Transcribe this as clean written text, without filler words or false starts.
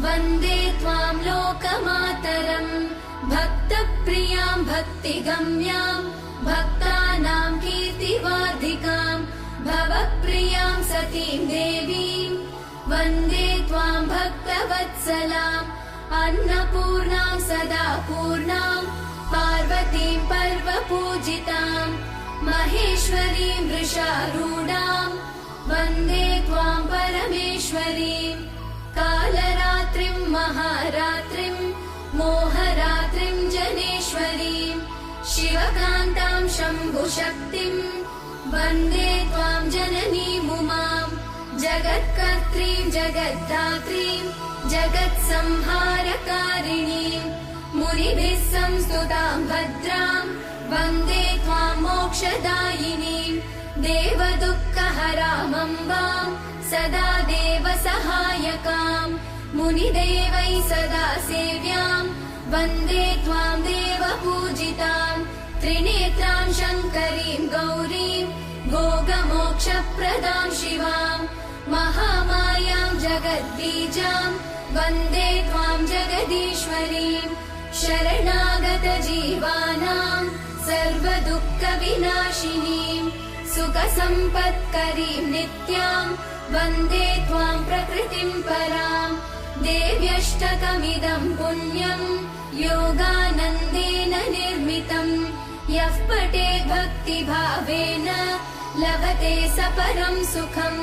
वन्दे त्वां लोकमातरम् भक्तप्रियां भक्तिगम्यां भक्तानां कीर्तिवर्धिकां भवप्रियां सतीं देवीं वन्दे त्वां भक्तवत्सलाम् अन्नपूर्णां सदा पूर्णां पार्वतीं पर्वपूजितां महेश्वरीं वृषारूढां वन्दे त्वां परमेश्वरीं कालरात्रिं महारात्रिं मोहरात्रिं जनेश्वरीं शिवकान्तां शम्भुशक्तिं वन्दे त्वां जननीमुमां जगत्कर्त्रीं जगद्धात्रीं जगत्संहारकारिणीं मुनिभिः संस्तुतां भद्रां वन्दे त्वां मोक्षदायिनीं देवदुःखहरामम्बां सदा देवसहायकां मुनिदेवैः सदा सेव्यां वन्दे त्वां देवपूजितां त्रिनेत्रां शङ्करीं गौरीं भोगमोक्षप्रदां शिवां महामायां जगद्बीजां वन्दे त्वां जगदीश्वरीं शरणागतजीवानां सर्वदुःखविनाशिनीं सुखसम्पत्करीं नित्यां वन्दे त्वां प्रकृतिं परां देव्यष्टकमिदं पुण्यं योगानन्देन निर्मितं यः पठेत् भक्तिभावेन लभते स परं सुखम्।